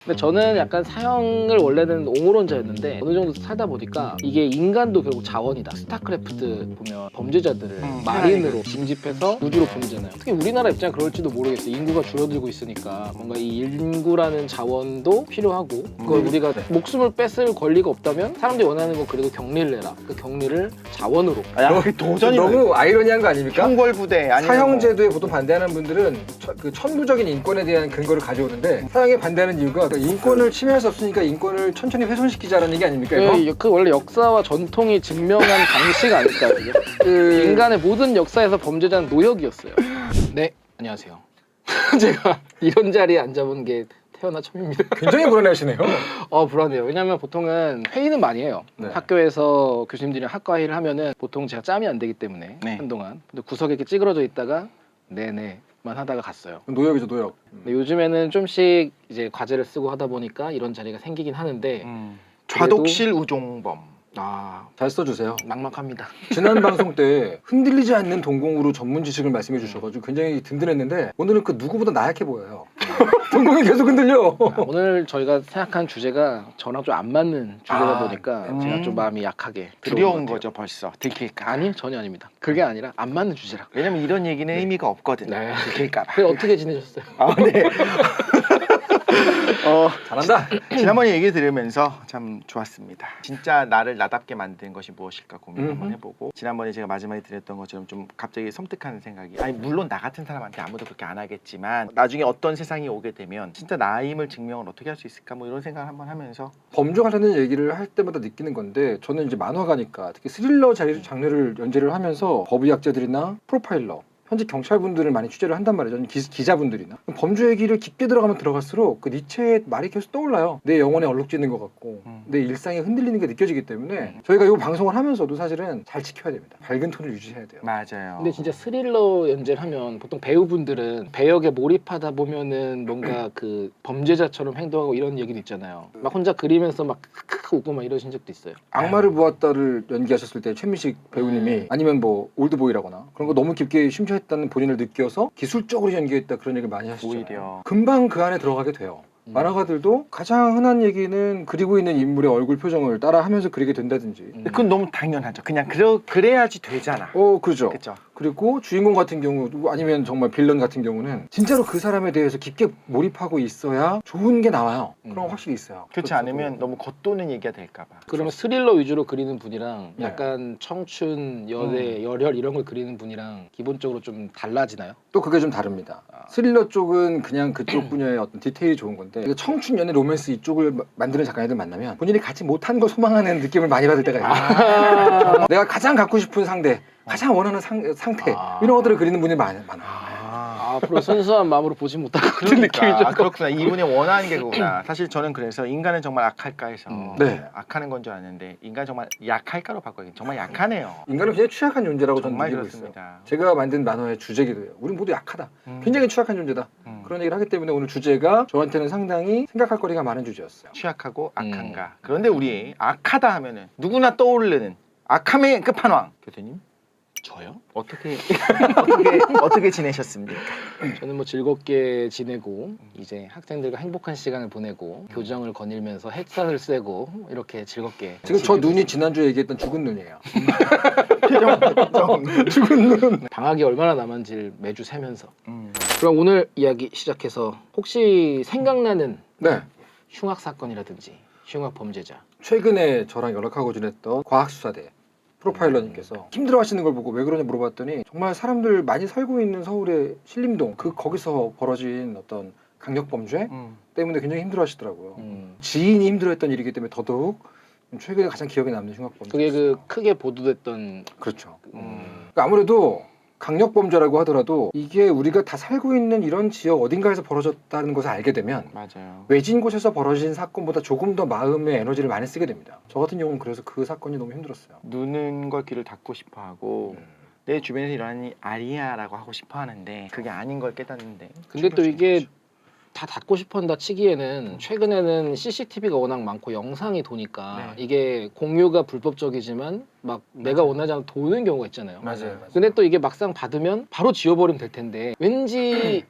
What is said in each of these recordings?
근데 저는 약간 사형을 원래는 옹호론자였는데 어느 정도 살다 보니까 이게 인간도 결국 자원이다. 스타크래프트 보면 범죄자들을 마린으로 징집해서 우주로 보내잖아요. 특히 우리나라 입장에 그럴지도 모르겠어요. 인구가 줄어들고 있으니까 뭔가 이 인구라는 자원도 필요하고 그걸 우리가 목숨을 뺏을 권리가 없다면 사람들이 원하는 건 그래도 격리를 내라. 그 격리를 자원으로. 그 도전이 너무 아이러니한 거 아닙니까? 형벌부대 아니면 사형제도에 보통 반대하는 분들은 그 천부적인 인권에 대한 근거를 가져오는데 사형에 반대하는 이유가 인권을 침해할 수 없으니까 인권을 천천히 훼손시키자라는 얘기 아닙니까? 이거? 그 원래 역사와 전통이 증명한 방식 아닐까요? 이게? 그 인간의 모든 역사에서 범죄자는 노역이었어요. 네, 안녕하세요. 제가 이런 자리에 앉아본 게 태어나 처음입니다. 굉장히 불안해하시네요. 불안해요. 왜냐면 보통은 회의는 많이 해요. 네. 학교에서 교수님들이랑 학과 회의를 하면은 보통 제가 짬이 안 되기 때문에 네. 한동안 근데 구석에 이렇게 찌그러져 있다가 네네만 하다가 갔어요. 노역이죠, 노역. 근데 요즘에는 좀씩 이제 과제를 쓰고 하다 보니까 이런 자리가 생기긴 하는데 좌독실 우종범. 잘 써주세요. 막막합니다. 지난 방송 때 흔들리지 않는 동공으로 전문 지식을 말씀해 주셔가지고 굉장히 든든했는데 오늘은 그 누구보다 나약해 보여요. 동공이 계속 흔들려. 오늘 저희가 생각한 주제가 저랑 좀 안 맞는 주제다 보니까 제가 좀 마음이 약하게 두려운 들어온 것 같아요. 거죠 벌써 들킬까. 아니 전혀 아닙니다. 그게 아니라 안 맞는 주제라. 왜냐면 이런 얘기는 의미가 없거든요. 네. 들킬까봐. 그래 어떻게 지내셨어요? 네. 잘한다. 지난번에 얘기 들으면서 참 좋았습니다. 진짜 나를 나답게 만든 것이 무엇일까 고민 한번 해보고 지난번에 제가 마지막에 드렸던 것처럼 좀 갑자기 섬뜩한 생각이 아니 물론 나 같은 사람한테 아무도 그렇게 안 하겠지만 나중에 어떤 세상이 오게 되면 진짜 나임을 증명을 어떻게 할 수 있을까 뭐 이런 생각을 한번 하면서 범죄 관련된 얘기를 할 때마다 느끼는 건데 저는 이제 만화가니까 특히 스릴러 장르를 연재를 하면서 법의학자들이나 프로파일러 현재 경찰분들을 많이 취재를 한단 말이죠. 기자분들이나 범죄 얘기를 깊게 들어가면 들어갈수록 그 니체의 말이 계속 떠올라요. 내 영혼에 얼룩지는 것 같고 내 일상이 흔들리는 게 느껴지기 때문에 저희가 이 방송을 하면서도 사실은 잘 지켜야 됩니다. 밝은 톤을 유지해야 돼요. 맞아요. 근데 진짜 스릴러 연재를 하면 보통 배우분들은 배역에 몰입하다 보면은 뭔가 그 범죄자처럼 행동하고 이런 얘기도 있잖아요. 막 혼자 그리면서 막 크크 웃고 막 이러신 적도 있어요. 악마를 보았다를 연기하셨을 때 최민식 배우님이 아니면 뭐 올드보이라거나 그런 거 너무 깊게 심취했다는 본인을 느껴서 기술적으로 연기했다 그런 얘기를 많이 하시죠. 오히려 금방 그 안에 들어가게 돼요. 만화가들도 가장 흔한 얘기는 그리고 있는 인물의 얼굴 표정을 따라 하면서 그리게 된다든지. 그건 너무 당연하죠. 그냥 그래야지 되잖아. 그죠. 그렇죠. 그리고 주인공 같은 경우 아니면 정말 빌런 같은 경우는 진짜로 그 사람에 대해서 깊게 몰입하고 있어야 좋은 게 나와요. 그런 거 확실히 있어요. 그렇지 않으면 너무 겉도는 얘기가 될까봐. 그러면 스릴러 위주로 그리는 분이랑 네. 약간 청춘, 연애, 열혈 이런 걸 그리는 분이랑 기본적으로 좀 달라지나요? 또 그게 좀 다릅니다. 스릴러 쪽은 그냥 그쪽 분야의 어떤 디테일이 좋은 건데 청춘 연애 로맨스 이쪽을 만드는 작가님들 만나면 본인이 갖지 못한 걸 소망하는 느낌을 많이 받을 때가 있어요. 내가 가장 갖고 싶은 상대, 가장 원하는 상태 이런 것들을 그리는 분이 많아요. 앞으로 순수한 마음으로 보지 못할 것 같은 느낌이 좀. 그렇구나. 이분이 원하는 게 그거구나. 사실 저는 그래서 인간은 정말 악할까 해서 네. 악하는 건 줄 알았는데 인간 정말 약할까로 바꿔야겠네. 정말 약하네요. 인간은 굉장히 취약한 존재라고 저는 정말 느끼고 그렇습니다. 있어요. 제가 만든 만화의 주제기도 해요. 우린 모두 약하다. 굉장히 취약한 존재다. 그런 얘기를 하기 때문에 오늘 주제가 저한테는 상당히 생각할 거리가 많은 주제였어요. 취약하고 악한가. 그런데 우리 악하다 하면은 누구나 떠오르는 악함의 끝판왕 교수님 저요? 어떻게 지내셨습니까? 저는 뭐 즐겁게 지내고 이제 학생들과 행복한 시간을 보내고 교정을 거닐면서 햇살을 쐬고 이렇게 즐겁게 지금 저 지내고 눈이 있습니다. 지난주에 얘기했던 죽은 눈이에요. 표정. 죽은 눈. 방학이 얼마나 남았는지를 매주 세면서 그럼 오늘 이야기 시작해서 혹시 생각나는 네. 흉악 사건이라든지 흉악 범죄자 최근에 저랑 연락하고 지냈던 과학수사대 프로파일러님께서 힘들어하시는 걸 보고 왜 그러냐 물어봤더니 정말 사람들 많이 살고 있는 서울의 신림동 거기서 벌어진 어떤 강력범죄 때문에 굉장히 힘들어하시더라고요. 지인이 힘들어했던 일이기 때문에 더더욱 최근에 가장 기억에 남는 흉악범죄. 그게 그 크게 보도됐던 그렇죠. 그러니까 아무래도 강력범죄라고 하더라도 이게 우리가 다 살고 있는 이런 지역 어딘가에서 벌어졌다는 것을 알게 되면 맞아요. 외진 곳에서 벌어진 사건보다 조금 더 마음의 에너지를 많이 쓰게 됩니다. 저 같은 경우는 그래서 그 사건이 너무 힘들었어요. 눈과 귀를 닫고 싶어하고 내 주변에서 일어나는 아니야라고 하고 싶어하는데 그게 아닌 걸 깨닫는데 근데 또 이게 다 닫고 싶어한다 치기에는 최근에는 CCTV가 워낙 많고 영상이 도니까 이게 공유가 불법적이지만 막 내가 원하지 않는 도는 경우가 있잖아요. 맞아요. 근데 또 이게 막상 받으면 바로 지워버리면 될 텐데 왠지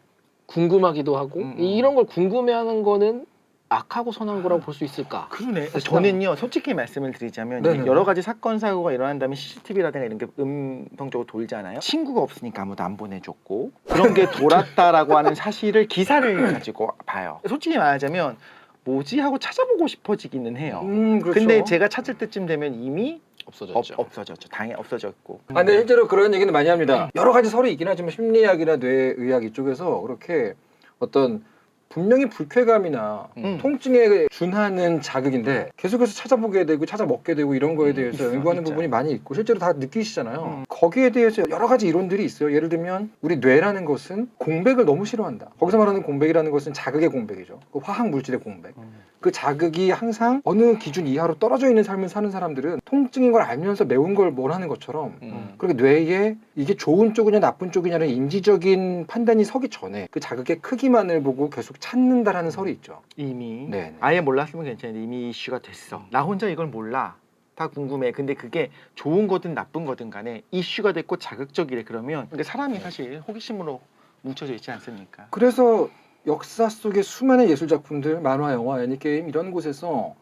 궁금하기도 하고 이런 걸 궁금해하는 거는 악하고 선한 거라고 볼 수 있을까? 그러네. 사실 저는요 솔직히 말씀을 드리자면 네네. 여러 가지 사건 사고가 일어난 다음에 CCTV라든가 이런 게 음성적으로 돌잖아요. 친구가 없으니까 아무도 안 보내줬고 그런 게 돌았다라고 하는 사실을 기사를 가지고 봐요. 솔직히 말하자면 뭐지 하고 찾아보고 싶어지기는 해요. 그렇죠. 근데 제가 찾을 때쯤 되면 이미 없어졌죠. 없어졌죠. 당연히 없어졌고. 아, 근데 실제로 그런 얘기는 많이 합니다. 여러 가지 설이 있긴 하지만 심리학이나 뇌의학 이쪽에서 그렇게 어떤 분명히 불쾌감이나 통증에 준하는 자극인데 계속해서 찾아보게 되고 찾아먹게 되고 이런 거에 대해서 있어, 연구하는 있죠. 부분이 많이 있고 실제로 다 느끼시잖아요. 거기에 대해서 여러 가지 이론들이 있어요. 예를 들면 우리 뇌라는 것은 공백을 너무 싫어한다. 거기서 말하는 공백이라는 것은 자극의 공백이죠. 그 화학 물질의 공백. 그 자극이 항상 어느 기준 이하로 떨어져 있는 삶을 사는 사람들은 통증인 걸 알면서 매운 걸 원하는 것처럼 그렇게 뇌에 이게 좋은 쪽이냐 나쁜 쪽이냐는 인지적인 판단이 서기 전에 그 자극의 크기만을 보고 계속 찾는다라는 설이 있죠. 이미 네. 아예 몰랐으면 괜찮은데 이미 이슈가 됐어. 나 혼자 이걸 몰라. 다 궁금해. 근데 그게 좋은 거든 나쁜 거든 간에 이슈가 됐고 자극적이래. 그러면 근데 사람이 사실 호기심으로 뭉쳐져 있지 않습니까? 그래서 역사 속의 수많은 예술 작품들, 만화, 영화, 애니게임 이런 곳에서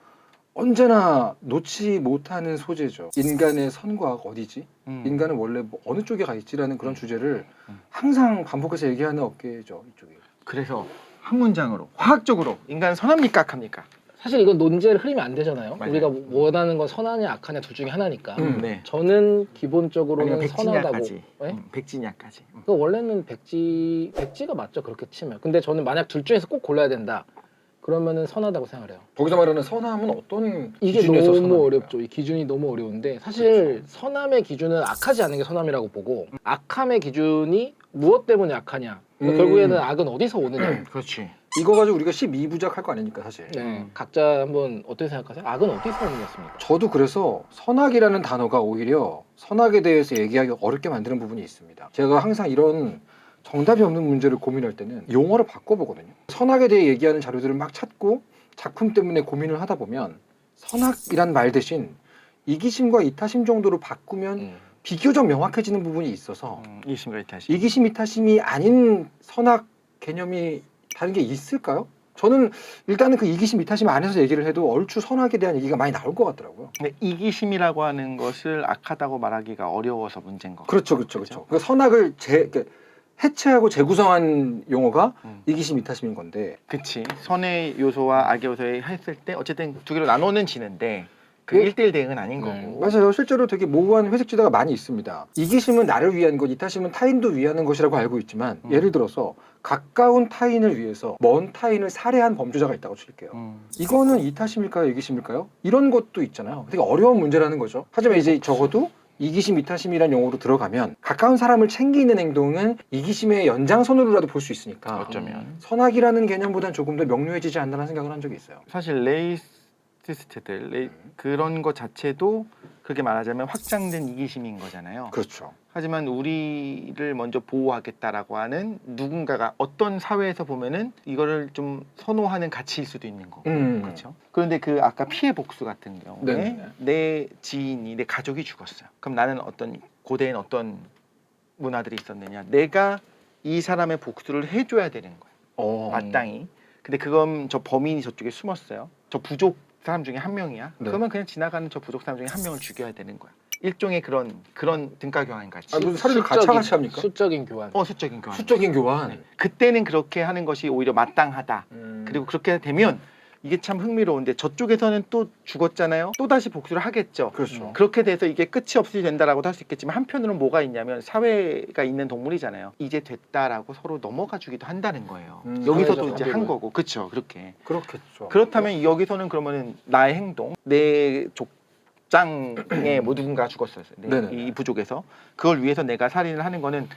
언제나 놓지 못하는 소재죠. 인간의 선과학 어디지? 인간은 원래 뭐 어느 쪽에 가 있지라는 그런 주제를 항상 반복해서 얘기하는 업계죠. 이쪽이. 그래서 한 문장으로 화학적으로 인간 선합니까 악합니까? 사실 이건 논제를 흐리면 안 되잖아요. 맞아요. 우리가 원하는 건 선하냐 악하냐 둘 중에 하나니까. 네. 저는 기본적으로는 아니면 선하다고. 백지냐까지. 네? 백지냐까지. 그 원래는 백지가 맞죠 그렇게 치면. 근데 저는 만약 둘 중에서 꼭 골라야 된다. 그러면은 선하다고 생각을 해요. 거기서 말하는 선함은 어떤 이게 기준에서 너무 선함일까요? 어렵죠. 이 기준이 너무 어려운데 사실 선함의 기준은 악하지 않은 게 선함이라고 보고 악함의 기준이 무엇 때문에 악하냐. 그러니까 결국에는 악은 어디서 오느냐. 그렇지. 이거 가지고 우리가 12부작 할 거 아닙니까 사실. 네, 각자 한번 어떻게 생각하세요? 악은 어디서 오는 것입니까? 저도 그래서 선악이라는 단어가 오히려 선악에 대해서 얘기하기 어렵게 만드는 부분이 있습니다. 제가 항상 이런 정답이 없는 문제를 고민할 때는 용어를 바꿔보거든요. 선악에 대해 얘기하는 자료들을 막 찾고 작품 때문에 고민을 하다 보면 선악이란 말 대신 이기심과 이타심 정도로 바꾸면 비교적 명확해지는 부분이 있어서 이심과 이타심. 이기심 이타심이 아닌 선악 개념이 다른 게 있을까요? 저는 일단은 그 이기심 이타심 안에서 얘기를 해도 얼추 선악에 대한 얘기가 많이 나올 것 같더라고요. 근데 이기심이라고 하는 것을 악하다고 말하기가 어려워서 문제인 거. 그렇죠. 그러니까 선악을 해체하고 재구성한 용어가 이기심 이타심인 건데. 그치. 선의 요소와 악의 요소에 했을 때 어쨌든 두 개로 나눠는 지는데 그 그- 1대1 대응은 아닌 거고. 맞아요. 실제로 되게 모호한 회색지대가 많이 있습니다. 이기심은 나를 위한 것, 이타심은 타인도 위하는 것이라고 알고 있지만 예를 들어서 가까운 타인을 위해서 먼 타인을 살해한 범죄자가 있다고 칠게요. 이거는 이타심일까요? 이기심일까요? 이런 것도 있잖아요. 되게 어려운 문제라는 거죠. 하지만 이제 적어도 이기심, 이타심이란 용어로 들어가면 가까운 사람을 챙기는 행동은 이기심의 연장선으로라도 볼 수 있으니까 어쩌면 선악이라는 개념보다는 조금 더 명료해지지 않나라는 생각을 한 적이 있어요. 사실 레이시스트들 그런 것 자체도 그렇게 말하자면 확장된 이기심인 거잖아요. 그렇죠. 하지만 우리를 먼저 보호하겠다라고 하는 누군가가 어떤 사회에서 보면은 이거를 좀 선호하는 가치일 수도 있는 거고. 그렇죠. 그런데 그 아까 피해 복수 같은 경우에 네네. 내 지인이 내 가족이 죽었어요. 그럼 나는 어떤 고대엔 어떤 문화들이 있었느냐? 내가 이 사람의 복수를 해줘야 되는 거예요. 마땅히. 근데 그건 저 범인이 저쪽에 숨었어요. 저 부족 사람 중에 한 명이야. 네. 그러면 그냥 지나가는 저 부족 사람 중에 한 명을 죽여야 되는 거야. 일종의 그런 등가 교환 같이. 아, 무슨 사료를 가차같이 합니까? 수적인 교환. 수적인 교환. 수적인 교환. 네. 그때는 그렇게 하는 것이 오히려 마땅하다. 그리고 그렇게 되면 이게 참 흥미로운데 저쪽에서는 또 죽었잖아요. 또 다시 복수를 하겠죠. 그렇죠. 그렇게 돼서 이게 끝이 없이 된다라고도 할 수 있겠지만 한편으로는 뭐가 있냐면 사회가 있는 동물이잖아요. 이제 됐다라고 서로 넘어가 주기도 한다는 거예요. 여기서도 사회적 이제 합의를. 한 거고, 그렇죠. 그렇게. 그렇겠죠. 그렇다면 여기서는 그러면은 나의 행동, 내 족장에 뭐 누군가 죽었어요. 네네네. 이 부족에서 그걸 위해서 내가 살인을 하는 거는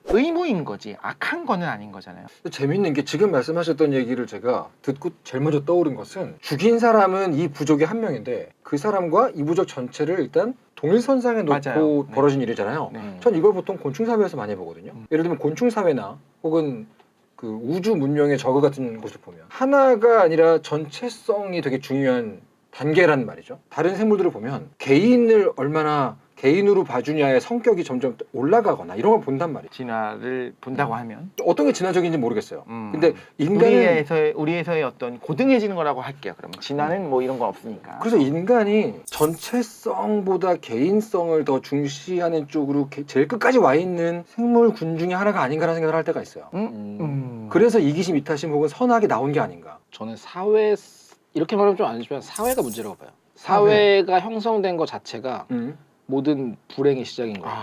의무인 거지 악한 거는 아닌 거잖아요. 재밌는 게 지금 말씀하셨던 얘기를 제가 듣고 제일 먼저 떠오른 것은 죽인 사람은 이 부족의 한 명인데 그 사람과 이 부족 전체를 일단 동일선상에 놓고 맞아요. 네. 벌어진 일이잖아요. 네. 전 이걸 보통 곤충사회에서 많이 보거든요. 예를 들면 곤충사회나 혹은 그 우주 문명의 저그 같은 곳을 보면 하나가 아니라 전체성이 되게 중요한 단계란 말이죠. 다른 생물들을 보면 개인을 얼마나 개인으로 봐주냐의 성격이 점점 올라가거나 이런 걸 본단 말이에요. 진화를 본다고 하면 어떤 게 진화적인지 모르겠어요. 근데 인간은 우리에서의 어떤 고등해지는 거라고 할게요. 그러면 진화는 뭐 이런 건 없으니까. 그래서 인간이 전체성보다 개인성을 더 중시하는 쪽으로 제일 끝까지 와 있는 생물 군 중에 하나가 아닌가라는 생각을 할 때가 있어요. 그래서 이기심, 이타심 혹은 선악이 나온 게 아닌가. 저는 사회 이렇게 말하면 좀 아니지만 사회가 문제라고 봐요. 사회가 형성된 것 자체가 모든 불행의 시작인 거예요.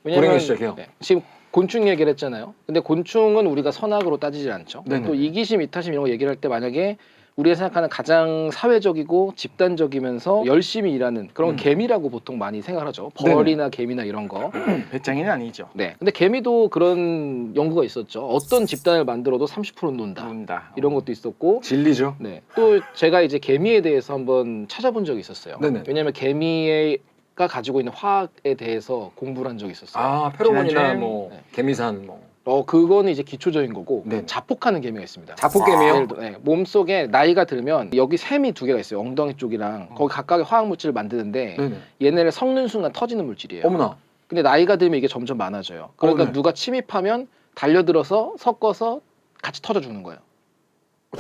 불행의 시작이요? 네, 지금 곤충 얘기를 했잖아요. 근데 곤충은 우리가 선악으로 따지질 않죠. 네네. 또 이기심, 이타심 이런 거 얘기를 할 때 만약에 우리가 생각하는 가장 사회적이고 집단적이면서 열심히 일하는 그런 개미라고 보통 많이 생각하죠. 벌이나 개미나 이런 거. 배짱이는 아니죠. 네. 근데 개미도 그런 연구가 있었죠. 어떤 집단을 만들어도 30%는 논다. 논다. 이런 것도 있었고. 진리죠. 네. 또 제가 이제 개미에 대해서 한번 찾아본 적이 있었어요. 네네. 왜냐하면 개미가 가지고 있는 화학에 대해서 공부를 한 적이 있었어요. 아, 페로몬이나 지난주에- 뭐 네. 개미산 뭐 그거는 이제 기초적인 거고 네. 자폭하는 개미가 있습니다. 자폭개미요? 예를 들어, 네, 몸속에 나이가 들면 여기 샘이 두 개가 있어요. 엉덩이 쪽이랑 거기 각각의 화학 물질을 만드는데 네네. 얘네를 섞는 순간 터지는 물질이에요. 어머나. 근데 나이가 들면 이게 점점 많아져요. 그러니까 네. 누가 침입하면 달려들어서 섞어서 같이 터져 주는 거예요.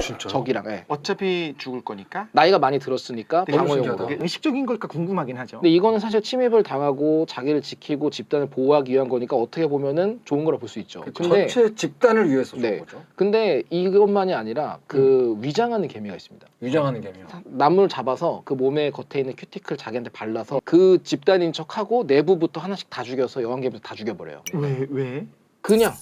진짜. 적이랑. 예. 어차피 죽을 거니까. 나이가 많이 들었으니까 되게 방어용으로. 신기하다. 그게 의식적인 걸까 궁금하긴 하죠. 근데 이거는 사실 침입을 당하고 자기를 지키고 집단을 보호하기 위한 거니까 어떻게 보면은 좋은 거라 볼 수 있죠. 근데 전체 집단을 위해서 좋은 네. 거죠. 근데 이것만이 아니라 그 위장하는 개미가 있습니다. 위장하는 개미요. 나무를 잡아서 그 몸의 겉에 있는 큐티클 자기한테 발라서 그 집단인 척하고 내부부터 하나씩 다 죽여서 여왕개미도 다 죽여버려요. 왜? 그냥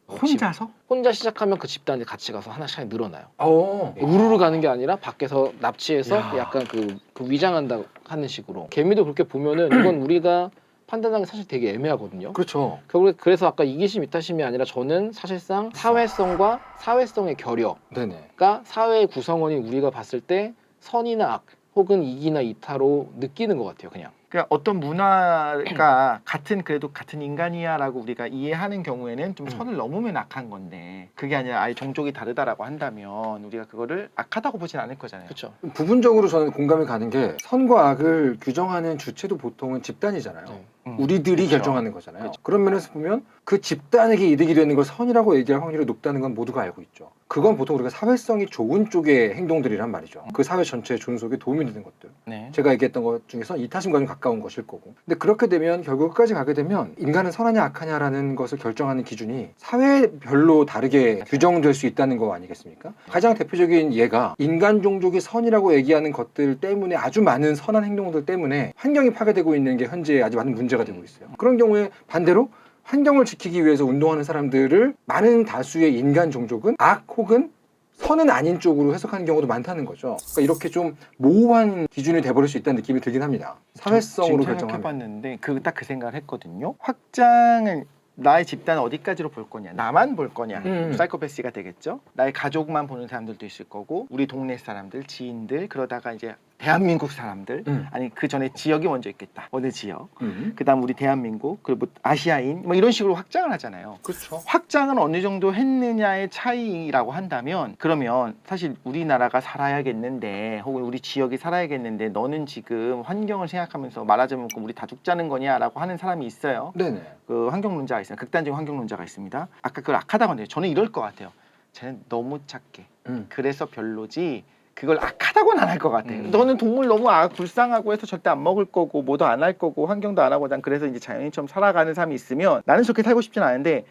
혼자서? 혼자 시작하면 그 집단이 같이 가서 하나씩 늘어나요. 어. 우르르 가는 게 아니라 밖에서 납치해서 야. 약간 그 위장한다 하는 식으로. 개미도 그렇게 보면은 이건 우리가 판단하기 사실 되게 애매하거든요. 그렇죠. 결국에 그래서 아까 이기심 이타심이 아니라 저는 사실상 사회성과 사회성의 결여가 네네. 사회의 구성원인 우리가 봤을 때 선이나 악 혹은 이기나 이타로 느끼는 것 같아요. 그냥. 그러니까 어떤 문화가 그래도 같은 인간이야라고 우리가 이해하는 경우에는 좀 선을 넘으면 악한 건데 그게 아니라 아예 종족이 다르다라고 한다면 우리가 그거를 악하다고 보진 않을 거잖아요. 그렇죠. 부분적으로 저는 공감이 가는 게 선과 악을 규정하는 주체도 보통은 집단이잖아요. 네. 우리들이 그쵸. 결정하는 거잖아요. 그런 면에서 보면 그 집단에게 이득이 되는 걸 선이라고 얘기할 확률이 높다는 건 모두가 알고 있죠. 그건 보통 우리가 사회성이 좋은 쪽의 행동들이란 말이죠. 그 사회 전체의 존속에 도움이 되는 것들. 네. 제가 얘기했던 것 중에서 이타심과 좀 가까운 것일 거고. 근데 그렇게 되면 결국 끝까지 가게 되면 인간은 선하냐 악하냐라는 것을 결정하는 기준이 사회별로 다르게 규정될 수 있다는 거 아니겠습니까? 가장 대표적인 예가 인간 종족이 선이라고 얘기하는 것들 때문에 아주 많은 선한 행동들 때문에 환경이 파괴되고 있는 게 현재 아주 많은 문제가 되고 있어요. 그런 경우에 반대로 환경을 지키기 위해서 운동하는 사람들을 많은 다수의 인간 종족은 악 혹은 선은 아닌 쪽으로 해석하는 경우도 많다는 거죠. 그러니까 이렇게 좀 모호한 기준이 돼버릴 수 있다는 느낌이 들긴 합니다. 사회성으로 지금 결정하면. 생각해봤는데 딱 그 생각을 했거든요. 확장은 나의 집단 어디까지로 볼 거냐, 나만 볼 거냐, 사이코패시가 되겠죠. 나의 가족만 보는 사람들도 있을 거고, 우리 동네 사람들, 지인들, 그러다가 이제 대한민국 사람들, 아니 그 전에 지역이 먼저 있겠다. 어느 지역, 그다음 우리 대한민국, 그리고 뭐 아시아인, 뭐 이런 식으로 확장을 하잖아요. 그렇죠. 확장은 어느 정도 했느냐의 차이라고 한다면, 그러면 사실 우리나라가 살아야겠는데, 혹은 우리 지역이 살아야겠는데, 너는 지금 환경을 생각하면서 말하자면 우리 다 죽자는 거냐라고 하는 사람이 있어요. 네네. 그 환경론자가 있어요. 극단적인 환경론자가 있습니다. 아까 그걸 악하다고 하는데 저는 이럴 것 같아요. 쟤는 너무 착해. 그래서 별로지. 그걸 악하다고는 안 할 것 같아. 너는 동물 너무 불쌍하고 해서 절대 안 먹을 거고 뭐도 안 할 거고 환경도 안 하고 난 그래서 이제 자연인처럼 살아가는 사람이 있으면 나는 저렇게 살고 싶진 않은데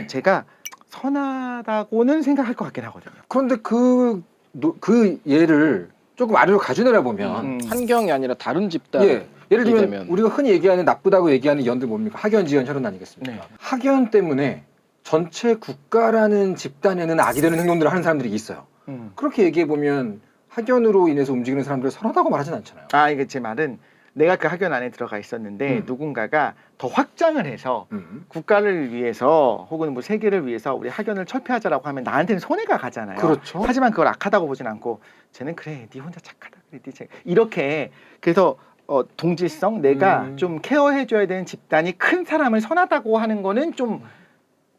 제가 선하다고는 생각할 것 같긴 하거든요. 그런데 그 예를 조금 아래로 가져내려 보면 환경이 아니라 다른 집단. 예를 들면 되면. 우리가 흔히 얘기하는 나쁘다고 얘기하는 연들 뭡니까? 학연, 지연, 혈연 아니겠습니까? 네. 학연 때문에 전체 국가라는 집단에는 악이 되는 행동들을 하는 사람들이 있어요. 그렇게 얘기해 보면 학연으로 인해서 움직이는 사람들을 선하다고 말하진 않잖아요. 이게 제 말은 내가 그 학연 안에 들어가 있었는데 누군가가 더 확장을 해서 국가를 위해서 혹은 뭐 세계를 위해서 우리 학연을 철폐하자라고 하면 나한테는 손해가 가잖아요. 그렇죠. 하지만 그걸 악하다고 보진 않고 쟤는 그래 네 혼자 착하다 그래 이렇게 그래서 동질성 내가 좀 케어해줘야 되는 집단이 큰 사람을 선하다고 하는 거는 좀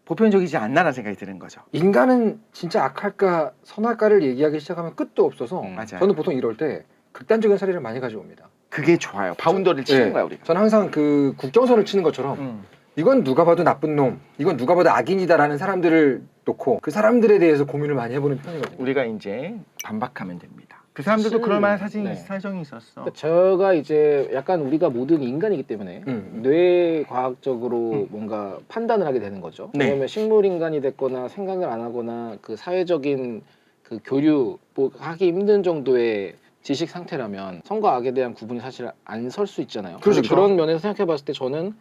보편적이지 않나라는 생각이 드는 거죠. 인간은 진짜 악할까 선할까를 얘기하기 시작하면 끝도 없어서 맞아요. 저는 보통 이럴 때 극단적인 사례를 많이 가져옵니다. 그게 좋아요. 바운더리를 치는 네. 거야 우리가. 저는 항상 그 국경선을 치는 것처럼 이건 누가 봐도 나쁜 놈, 이건 누가 봐도 악인이다라는 사람들을 놓고 그 사람들에 대해서 고민을 많이 해보는 편이거든요. 우리가 이제 반박하면 됩니다. 그 사람들도 사실, 그럴 만한 네. 사정이 있었어. 그러니까 제가 이제 약간 우리가 모든 인간이기 때문에 뇌과학적으로 뭔가 판단을 하게 되는 거죠. 네. 왜냐하면 식물 인간이 됐거나 생각을 안 하거나 그 사회적인 그 교류 뭐 하기 힘든 정도의 지식 상태라면 선과 악에 대한 구분이 사실 안 설 수 있잖아요. 그렇죠. 그래서 그런 면에서 생각해봤을 때 저는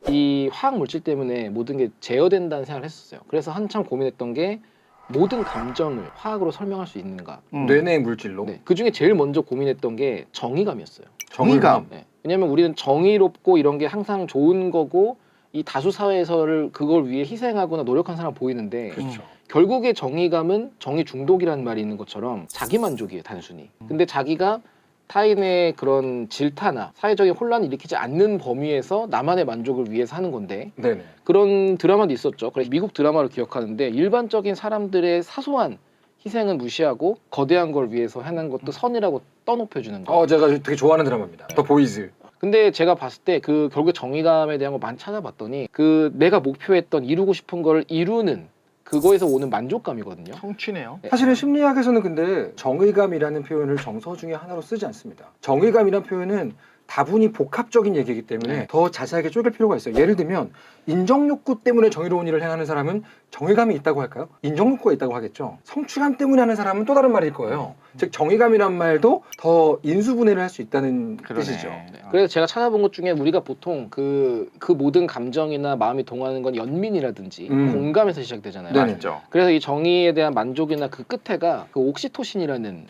이 화학 물질 때문에 모든 게 제어된다는 생각을 했었어요. 그래서 한참 고민했던 게 모든 감정을 화학으로 설명할 수 있는가. 뇌내 물질로. 네. 그 중에 제일 먼저 고민했던 게 정의감이었어요. 정의감. 네. 왜냐하면 우리는 정의롭고 이런 게 항상 좋은 거고 이 다수 사회에서를 그걸 위해 희생하거나 노력한 사람 보이는데 그렇죠. 결국에 정의감은 정의 중독이라는 말이 있는 것처럼 자기 만족이에요, 단순히. 근데 자기가 타인의 그런 질타나 사회적인 혼란을 일으키지 않는 범위에서 나만의 만족을 위해서 하는 건데 네네. 그런 드라마도 있었죠. 그래서 미국 드라마를 기억하는데 일반적인 사람들의 사소한 희생은 무시하고 거대한 걸 위해서 하는 것도 선이라고 떠높여주는 거. 제가 되게 좋아하는 드라마입니다. 더 보이즈. 근데 제가 봤을 때 그 결국에 정의감에 대한 거 많이 찾아봤더니 그 내가 목표했던 이루고 싶은 걸 이루는 그거에서 오는 만족감이거든요. 성취네요. 네. 사실은 심리학에서는 근데 정의감이라는 표현을 정서 중에 하나로 쓰지 않습니다. 정의감이라는 표현은 다분히 복합적인 얘기이기 때문에 네. 더 자세하게 쪼갤 필요가 있어요. 예를 들면 인정욕구 때문에 정의로운 일을 행하는 사람은 정의감이 있다고 할까요? 인정욕구가 있다고 하겠죠. 성취감 때문에 하는 사람은 또 다른 말일 거예요. 즉 정의감이란 말도 더 인수분해를 할 수 있다는 그러네. 뜻이죠. 네. 그래서 제가 찾아본 것 중에 우리가 보통 그 모든 감정이나 마음이 동하는 건 연민이라든지 공감에서 시작되잖아요. 네네. 맞죠. 그래서 이 정의에 대한 만족이나 그 끝에가 그 옥시토신이라는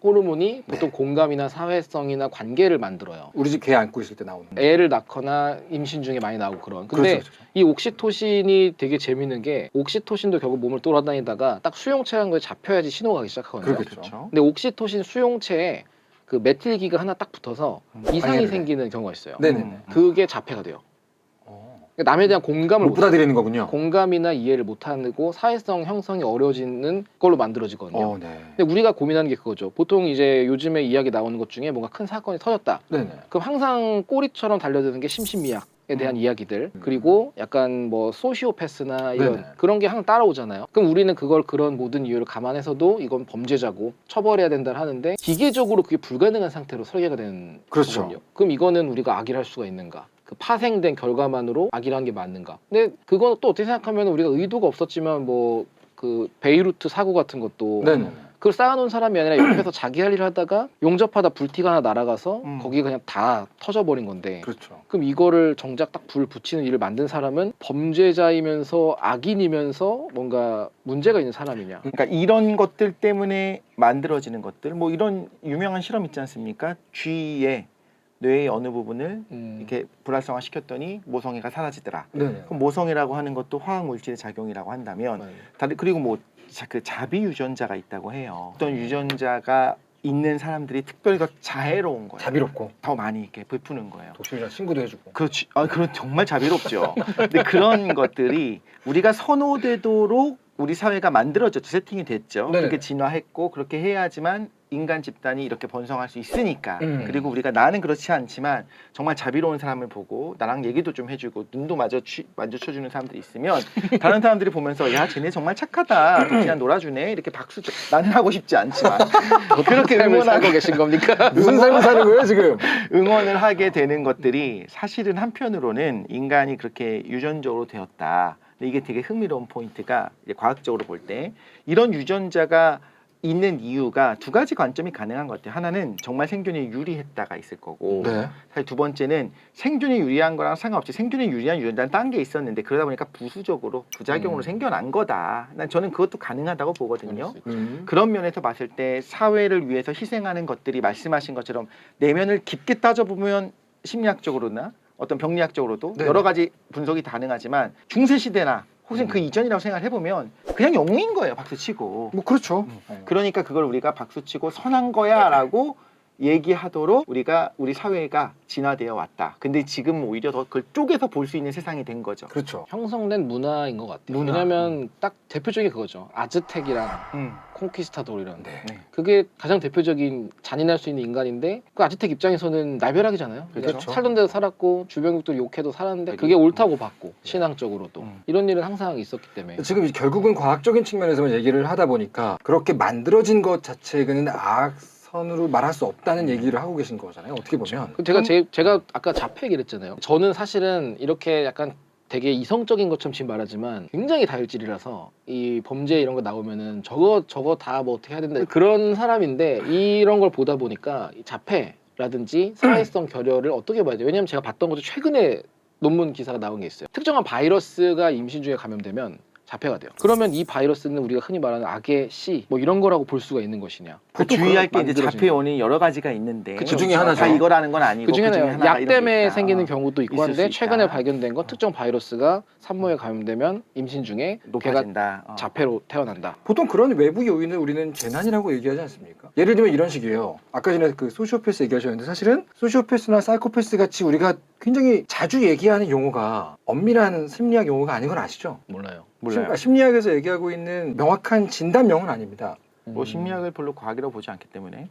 호르몬이 보통 공감이나 사회성이나 관계를 만들어요. 우리 집 개 안고 있을 때 나오는. 애를 낳거나 임신 중에 많이 나오고 그런. 근데 그렇죠. 이 옥시토신이 되게 재밌는 게 옥시토신도 결국 몸을 돌아다니다가 딱 수용체라는 거에 잡혀야지 신호가 가기 시작하거든요. 그렇겠죠. 그렇죠. 근데 옥시토신 수용체에 그 메틸기가 하나 딱 붙어서 이상이 방해를 해. 생기는 경우가 있어요. 네네. 그게 자폐가 돼요. 그러니까 남에 대한 공감을 못 받아들이는 거군요. 공감이나 이해를 못하고 사회성 형성이 어려워지는 걸로 만들어지거든요. 네. 근데 우리가 고민하는 게 그거죠. 보통 이제 요즘에 이야기 나오는 것 중에 뭔가 큰 사건이 터졌다. 네네. 그럼 항상 꼬리처럼 달려드는 게 심신미약에 대한 이야기들 그리고 약간 뭐 소시오패스나 이런 네네. 그런 게 항상 따라오잖아요. 그럼 우리는 그걸 그런 모든 이유를 감안해서도 이건 범죄자고 처벌해야 된다 하는데 기계적으로 그게 불가능한 상태로 설계가 되는 그렇죠. 거거든요. 그럼 이거는 우리가 악의를 할 수가 있는가? 그 파생된 결과만으로 악이라는 게 맞는가? 근데 그건 또 어떻게 생각하면 우리가 의도가 없었지만 뭐 그 베이루트 사고 같은 것도 네네. 그걸 쌓아놓은 사람이 아니라 옆에서 자기 할 일을 하다가 용접하다 불티가 하나 날아가서 거기 그냥 다 터져버린 건데 그렇죠. 그럼 이거를 정작 딱 불 붙이는 일을 만든 사람은 범죄자이면서 악인이면서 뭔가 문제가 있는 사람이냐? 그러니까 이런 것들 때문에 만들어지는 것들, 뭐 이런 유명한 실험 있지 않습니까? 쥐의 뇌의 어느 부분을 이렇게 불활성화 시켰더니 모성애가 사라지더라. 네네. 그럼 모성애라고 하는 것도 화학 물질의 작용이라고 한다면, 그리고 뭐 그 자비 유전자가 있다고 해요. 어떤 유전자가 있는 사람들이 특별히 더 자애로운 거예요. 자비롭고 더 많이 이렇게 베푸는 거예요. 독실이랑 친구도 해주고. 그렇지. 그런 정말 자비롭죠. 근데 그런 것들이 우리가 선호되도록 우리 사회가 만들어졌죠. 세팅이 됐죠. 네네. 그렇게 진화했고 그렇게 해야지만 인간 집단이 이렇게 번성할 수 있으니까. 음. 그리고 우리가 나는 그렇지 않지만 정말 자비로운 사람을 보고 나랑 얘기도 좀 해주고 눈도 마주쳐주는 사람들이 있으면 다른 사람들이 보면서 야 쟤네 정말 착하다. 그냥 놀아주네. 이렇게 박수 나는 하고 싶지 않지만 그렇게 응원하고 계신 겁니까? 무슨 삶을 사는 거예요 지금? 응원을 하게 되는 것들이 사실은 한편으로는 인간이 그렇게 유전적으로 되었다. 근데 이게 되게 흥미로운 포인트가 이제 과학적으로 볼 때 이런 유전자가 있는 이유가 두 가지 관점이 가능한 것 같아요. 하나는 정말 생존에 유리했다가 있을 거고 네. 사실 두 번째는 생존에 유리한 거랑 상관없이 생존에 유리한 유전자는 딴 게 있었는데 그러다 보니까 부수적으로 부작용으로 생겨난 거다. 저는 그것도 가능하다고 보거든요. 그런 면에서 봤을 때 사회를 위해서 희생하는 것들이 말씀하신 것처럼 내면을 깊게 따져보면 심리학적으로나 어떤 병리학적으로도 네. 여러 가지 분석이 가능하지만 중세시대나 혹은 그 이전이라고 생각을 해보면 그냥 영웅인 거예요. 박수치고. 뭐 그렇죠. 그러니까 그걸 우리가 박수치고 선한 거야 라고 얘기하도록 우리 사회가 진화되어 왔다. 근데 지금 오히려 더 그걸 쪼개서 볼 수 있는 세상이 된 거죠. 그렇죠. 형성된 문화인 것 같아요. 문화. 왜냐면 딱 대표적인 그거죠. 아즈텍이랑 음. 콘키스타도르 이런. 네. 네. 그게 가장 대표적인 잔인할 수 있는 인간인데 그 아즈텍 입장에서는 날벼락이잖아요. 그렇죠. 살던 데서 살았고 주변국들 욕해도 살았는데 그게 옳다고 봤고 신앙적으로도 이런 일은 항상 있었기 때문에 지금 결국은 과학적인 측면에서만 얘기를 하다 보니까 그렇게 만들어진 것 자체는 악선으로 말할 수 없다는 얘기를 하고 계신 거잖아요. 어떻게 보면. 그 제가 아까 자폐 얘기를 했잖아요. 저는 사실은 이렇게 약간 되게 이성적인 것처럼 지금 말하지만 굉장히 다혈질이라서 이 범죄 이런 거 나오면은 저거 다 뭐 어떻게 해야 된다 그런 사람인데 이런 걸 보다 보니까 이 자폐라든지 사회성 결여를 어떻게 봐야 돼요? 왜냐면 제가 봤던 것도 최근에 논문 기사가 나온 게 있어요. 특정한 바이러스가 임신 중에 감염되면 자폐가 돼요. 그러면 이 바이러스는 우리가 흔히 말하는 악의 씨 뭐 이런 거라고 볼 수가 있는 것이냐? 보통 주의할 게 이제 만들어진 자폐 거. 원인이 여러 가지가 있는데 그 중에 하나죠. 다 이거라는 건 아니고 그 중에 그중에 하나요. 하나가 약 이런 게 때문에 있다. 생기는 경우도 있고 있을 한데 수 최근에 있다. 발견된 건 특정 바이러스가 산모에 감염되면 임신 중에 걔가 높아진다. 자폐로 태어난다. 보통 그런 외부 요인을 우리는 재난이라고 얘기하지 않습니까? 예를 들면 이런 식이에요. 아까 전에 그 소시오패스 얘기하셨는데 사실은 소시오패스나 사이코패스 같이 우리가 굉장히 자주 얘기하는 용어가 엄밀한 심리학 용어가 아닌 건 아시죠? 몰라요. 몰라요. 심리학에서 얘기하고 있는 명확한 진단명은 아닙니다. 뭐 심리학을 별로 과학이라고 보지 않기 때문에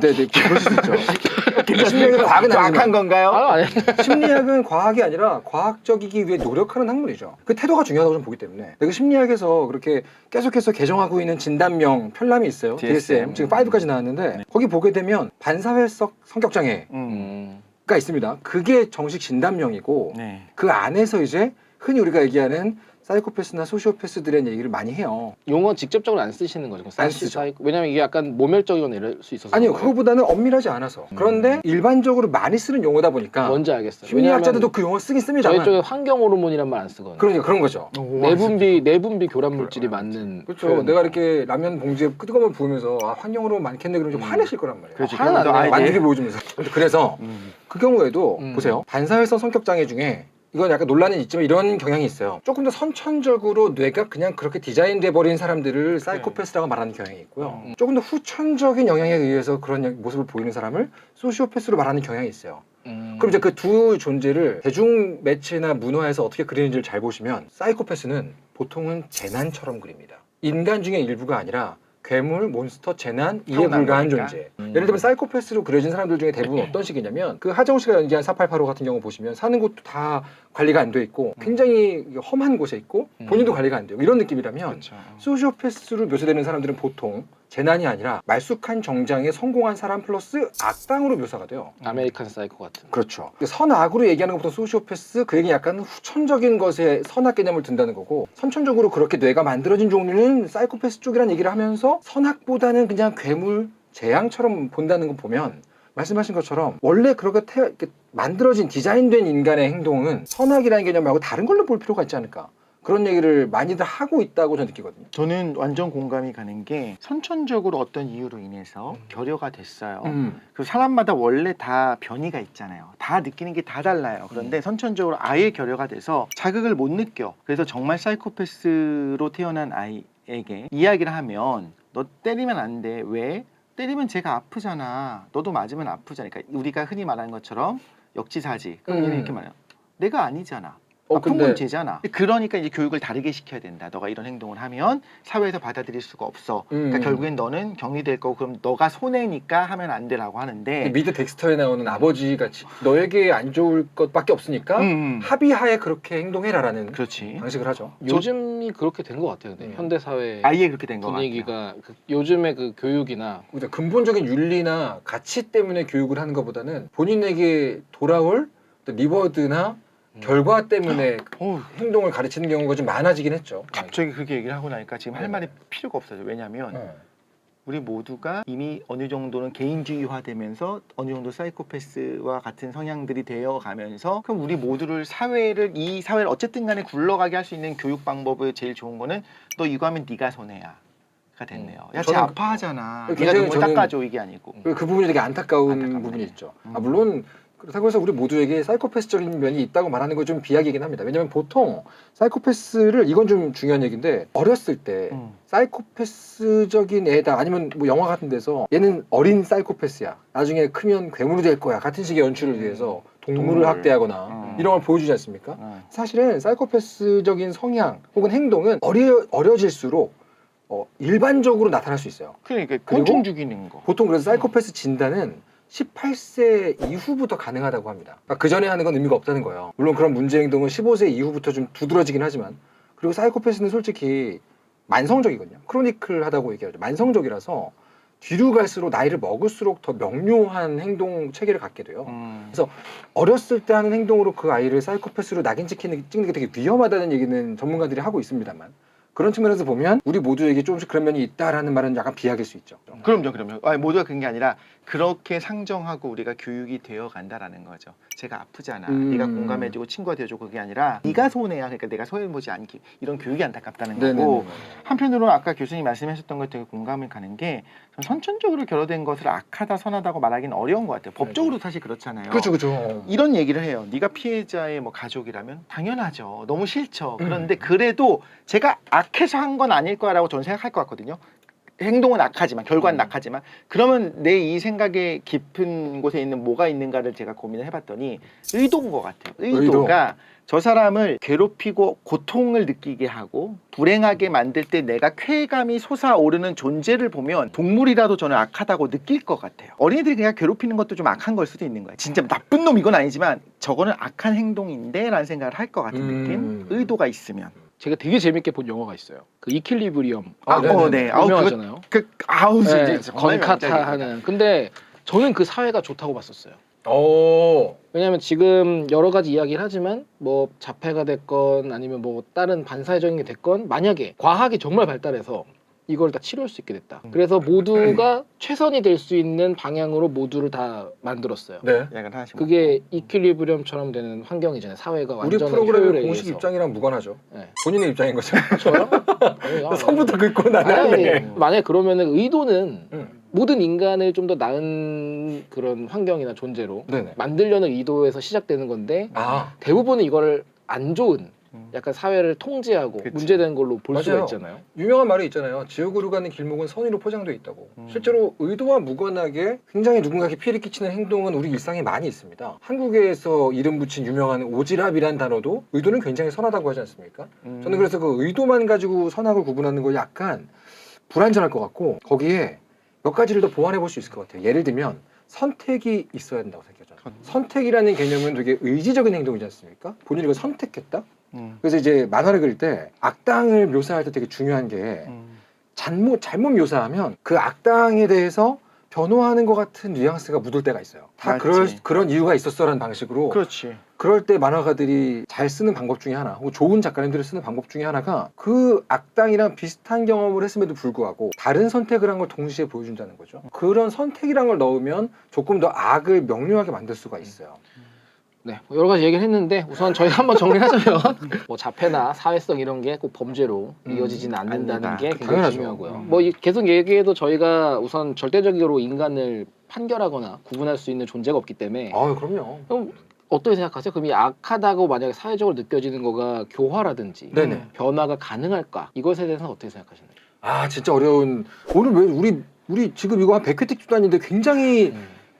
네네 그럴 수 있죠. 심리학은 과학은 과학한 아니지만 건가요? 아니. 심리학은 과학이 아니라 과학적이기 위해 노력하는 학문이죠. 그 태도가 중요하다고 저는 보기 때문에 내가 심리학에서 그렇게 계속해서 개정하고 있는 진단명 편람이 있어요. DSM 지금 5까지 나왔는데 거기 보게 되면 반사회성 성격장애가 있습니다. 그게 정식 진단명이고 네. 그 안에서 이제 흔히 우리가 얘기하는 사이코패스나 소시오패스들의 얘기를 많이 해요. 용어 직접적으로 안 쓰시는 거죠. 안 쓰죠. 왜냐면 이게 약간 모멸적이거나 이럴 수 있어서. 아니요, 그거보다는 엄밀하지 않아서. 그런데 일반적으로 많이 쓰는 용어다 보니까 뭔지 알겠어요. 심리학자들도 그 용어 쓰긴 씁니다만. 저희 쪽에 환경 호르몬이란 말 안 쓰거든요. 그러니까 그런 거죠. 내분비 교란 물질이 맞는. 그렇죠. 표현. 내가 이렇게 라면 봉지에 끄덕하면 부으면서 환경으로 많겠네 그러면 좀 화내실 거란 말이에요. 그렇지. 화는 안 그러면서 내요. 만들게 보여주면서. 그래서 그 경우에도 음. 보세요. 반사회성 성격장애 중에 이건 약간 논란은 있지만 이런 경향이 있어요. 조금 더 선천적으로 뇌가 그냥 그렇게 디자인돼 버린 사람들을 사이코패스라고 말하는 경향이 있고요. 조금 더 후천적인 영향에 의해서 그런 모습을 보이는 사람을 소시오패스로 말하는 경향이 있어요. 그럼 이제 그 두 존재를 대중 매체나 문화에서 어떻게 그리는지를 잘 보시면 사이코패스는 보통은 재난처럼 그립니다. 인간 중에 일부가 아니라 괴물, 몬스터, 재난, 이해 타고난 불가한 거니까. 존재. 예를 들면 사이코패스로 그려진 사람들 중에 대부분 어떤 식이냐면 그 하정우 씨가 연기한 4885 같은 경우 보시면 사는 곳도 다 관리가 안 돼 있고 굉장히 험한 곳에 있고 본인도 관리가 안 돼요. 이런 느낌이라면 그렇죠. 소시오패스로 묘사되는 사람들은 보통 재난이 아니라 말쑥한 정장에 성공한 사람 플러스 악당으로 묘사가 돼요. 아메리칸 사이코 같은. 그렇죠. 선악으로 얘기하는 것보다 소시오패스 그 얘기는 약간 후천적인 것에 선악 개념을 둔다는 거고 선천적으로 그렇게 뇌가 만들어진 종류는 사이코패스 쪽이라는 얘기를 하면서 선악보다는 그냥 괴물, 재앙처럼 본다는 거 보면 말씀하신 것처럼 원래 그렇게 이렇게 만들어진 디자인된 인간의 행동은 선악이라는 개념 말고 다른 걸로 볼 필요가 있지 않을까 그런 얘기를 많이들 하고 있다고 저는 느끼거든요. 저는 완전 공감이 가는 게 선천적으로 어떤 이유로 인해서 결여가 됐어요. 그 사람마다 원래 다 변이가 있잖아요. 다 느끼는 게 다 달라요. 그런데 선천적으로 아예 결여가 돼서 자극을 못 느껴. 그래서 정말 사이코패스로 태어난 아이에게 이야기를 하면 너 때리면 안 돼. 왜? 때리면 쟤가 아프잖아. 너도 맞으면 아프잖아. 그러니까 우리가 흔히 말하는 것처럼 역지사지. 그럼 얘는 이렇게 말해요. 내가 아니잖아. 아픈 근데- 건 쟤잖아. 그러니까 이제 교육을 다르게 시켜야 된다. 너가 이런 행동을 하면 사회에서 받아들일 수가 없어. 그러니까 결국엔 너는 경리될 거고 그럼 너가 손해니까 하면 안 되라고 하는데 미드 덱스터에 나오는 아버지 같이 너에게 안 좋을 것밖에 없으니까 합의하에 그렇게 행동해라라는 그렇지. 방식을 하죠. 요즘이 그렇게 된 것 같아요. 근데 현대 사회 아예 그렇게 된 거 같아요. 분위기가 요즘의 그 교육이나 그러니까 근본적인 윤리나 가치 때문에 교육을 하는 것보다는 본인에게 돌아올 어떤 리워드나 결과 때문에 어우, 행동을 가르치는 경우가 좀 많아지긴 했죠. 갑자기 그렇게 얘기를 하고 나니까 지금 할 말이 필요가 없어요. 왜냐하면 네. 우리 모두가 이미 어느 정도는 개인주의화되면서 어느 정도 사이코패스와 같은 성향들이 되어가면서 그럼 우리 모두를 이 사회를 어쨌든 간에 굴러가게 할 수 있는 교육 방법의 제일 좋은 거는 너 이거 하면 네가 손해야. 가 됐네요. 야, 쟤 저는 아파하잖아. 네가 굉장히 눈물 저는 닦아줘 이게 아니고. 그 부분이 되게 안타까운 안타깝네. 부분이 있죠. 물론 그렇다고 해서 우리 모두에게 사이코패스적인 면이 있다고 말하는 건 좀 비약이긴 합니다. 왜냐하면 보통 사이코패스를 이건 좀 중요한 얘기인데 어렸을 때 사이코패스적인 애다 아니면 뭐 영화 같은 데서 얘는 어린 사이코패스야 나중에 크면 괴물이 될 거야 같은 식의 연출을 위해서 동물을 동물. 학대하거나 이런 걸 보여주지 않습니까? 사실은 사이코패스적인 성향 혹은 행동은 어려질수록 일반적으로 나타날 수 있어요. 그러니까 그리고 곤충 죽이는 거. 보통 그래서 사이코패스 진단은 18세 이후부터 가능하다고 합니다. 그러니까 그 전에 하는 건 의미가 없다는 거예요. 물론 그런 문제 행동은 15세 이후부터 좀 두드러지긴 하지만 그리고 사이코패스는 솔직히 만성적이거든요. 크로니클하다고 얘기하죠. 만성적이라서 뒤로 갈수록 나이를 먹을수록 더 명료한 행동 체계를 갖게 돼요. 그래서 어렸을 때 하는 행동으로 그 아이를 사이코패스로 낙인 찍는 게 되게 위험하다는 얘기는 전문가들이 하고 있습니다만 그런 측면에서 보면 우리 모두에게 조금씩 그런 면이 있다라는 말은 약간 비약일 수 있죠. 그럼요. 아니, 모두가 그런 게 아니라 그렇게 상정하고 우리가 교육이 되어 간다라는 거죠. 제가 아프잖아. 네가 공감해주고 친구가 되어주고 그게 아니라 네가 손해야. 그러니까 내가 손해보지 않기. 이런 교육이 안타깝다는 거고 한편으로는 아까 교수님 말씀하셨던 것에 되게 공감이 가는 게 선천적으로 결여된 것을 악하다 선하다고 말하기는 어려운 것 같아요. 법적으로 사실 그렇잖아요. 그렇죠. 이런 얘기를 해요. 네가 피해자의 뭐 가족이라면 당연하죠. 너무 싫죠. 그런데 그래도 제가 악해서 한 건 아닐 거라고 저는 생각할 것 같거든요. 행동은 악하지만 결과는 악하지만 그러면 내 이 생각의 깊은 곳에 있는 뭐가 있는가를 제가 고민을 해봤더니 의도인 것 같아요. 의도가 저 사람을 괴롭히고 고통을 느끼게 하고 불행하게 만들 때 내가 쾌감이 솟아오르는 존재를 보면 동물이라도 저는 악하다고 느낄 것 같아요. 어린이들이 그냥 괴롭히는 것도 좀 악한 걸 수도 있는 거예요. 진짜 나쁜 놈 이건 아니지만 저거는 악한 행동인데 라는 생각을 할 것 같은 느낌? 의도가 있으면. 제가 되게 재밌게 본 영화가 있어요. 그 이퀄리브리엄. 네. 유명하잖아요. 아우 네, 정말 건카타 명작입니다. 하는. 근데 저는 그 사회가 좋다고 봤었어요. 오. 왜냐하면 지금 여러 가지 이야기를 하지만 뭐 자폐가 됐건 아니면 뭐 다른 반사회적인 게 됐건 만약에 과학이 정말 발달해서 이걸 다 치료할 수 있게 됐다. 그래서 모두가 최선이 될 수 있는 방향으로 모두를 다 만들었어요. 네. 약간 하나씩 그게 이퀄리브리엄처럼 되는 환경이잖아요. 사회가 우리 완전한 프로그램의 효율에 공식 의해서. 입장이랑 무관하죠. 네. 본인의 입장인 거죠. 저요? 아니요. 선부터 긋고 아니, 나네. 만약에 그러면은 의도는 응. 모든 인간을 좀 더 나은 그런 환경이나 존재로 네네. 만들려는 의도에서 시작되는 건데 아, 대부분은 이거를 안 좋은 약간 사회를 통제하고 그치. 문제되는 걸로 볼 수가 맞아요. 있잖아요. 유명한 말이 있잖아요. 지옥으로 가는 길목은 선의로 포장되어 있다고. 실제로 의도와 무관하게 굉장히 누군가에게 피해를 끼치는 행동은 우리 일상에 많이 있습니다. 한국에서 이름 붙인 유명한 오지랖이란 단어도 의도는 굉장히 선하다고 하지 않습니까? 저는 그래서 그 의도만 가지고 선악을 구분하는 거 약간 불안전할 것 같고 거기에 몇 가지를 더 보완해 볼 수 있을 것 같아요. 예를 들면 선택이 있어야 된다고 생각하잖아요. 선택이라는 개념은 되게 의지적인 행동이지 않습니까? 본인이 그걸 선택했다? 그래서 이제 만화를 그릴 때 악당을 묘사할 때 되게 중요한 게 잘못 묘사하면 그 악당에 대해서 변호하는 것 같은 뉘앙스가 묻을 때가 있어요. 다 맞지. 그런 이유가 있었어라는 방식으로. 그렇지. 그럴 때 만화가들이 잘 쓰는 방법 중에 하나, 혹은 좋은 작가님들이 쓰는 방법 중에 하나가 그 악당이랑 비슷한 경험을 했음에도 불구하고 다른 선택을 한 걸 동시에 보여준다는 거죠. 그런 선택이란 걸 넣으면 조금 더 악을 명료하게 만들 수가 있어요. 네, 뭐 여러 가지 얘기를 했는데 우선 저희가 한번 정리하자면 뭐 자폐나 사회성 이런 게 꼭 범죄로 이어지지는 않는다는 아니다. 게 굉장히 당연하죠. 중요하고요. 뭐 계속 얘기해도 저희가 우선 절대적으로 인간을 판결하거나 구분할 수 있는 존재가 없기 때문에 아, 그럼요. 그럼 어떻게 생각하세요? 그럼 이 악하다고 만약에 사회적으로 느껴지는 거가 교화라든지 네네. 변화가 가능할까? 이것에 대해서는 어떻게 생각하시나요? 아, 진짜 어려운. 오늘 왜 우리 지금 이거 한 100회 찍다니는데 굉장히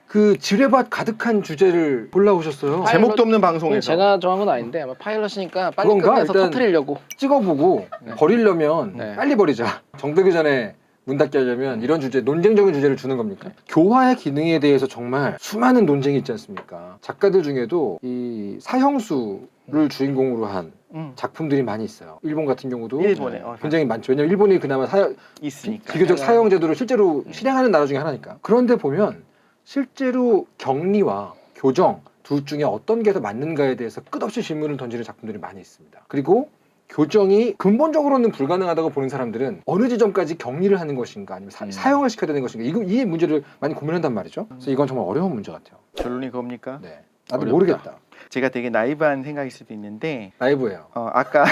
그 지뢰밭 가득한 주제를 골라오셨어요. 파일럿- 제목도 없는 방송에서 제가 정한 건 아닌데 아마 파일럿이니까 빨리 그런가? 끝내서 일단- 터뜨리려고. 찍어보고 네. 버리려면 네. 빨리 버리자. 정되기 전에 문 닫게 하려면 이런 주제, 논쟁적인 주제를 주는 겁니까? 교화의 기능에 대해서 정말 수많은 논쟁이 있지 않습니까? 작가들 중에도 이 사형수를 주인공으로 한 작품들이 많이 있어요. 일본 같은 경우도 일본에 굉장히 많죠. 왜냐면 일본이 그나마 있으니까. 비교적 사형 제도를 실제로 실행하는 나라 중에 하나니까. 그런데 보면 실제로 격리와 교정 둘 중에 어떤 게 더 맞는가에 대해서 끝없이 질문을 던지는 작품들이 많이 있습니다. 그리고 교정이 근본적으로는 불가능하다고 보는 사람들은 어느 지점까지 격리를 하는 것인가 아니면 사형을 시켜야 되는 것인가 이 문제를 많이 고민한단 말이죠. 그래서 이건 정말 어려운 문제 같아요. 결론이 그겁니까? 네, 나도 어렵다. 모르겠다. 제가 되게 나이브한 생각일 수도 있는데 라이브예요. 아까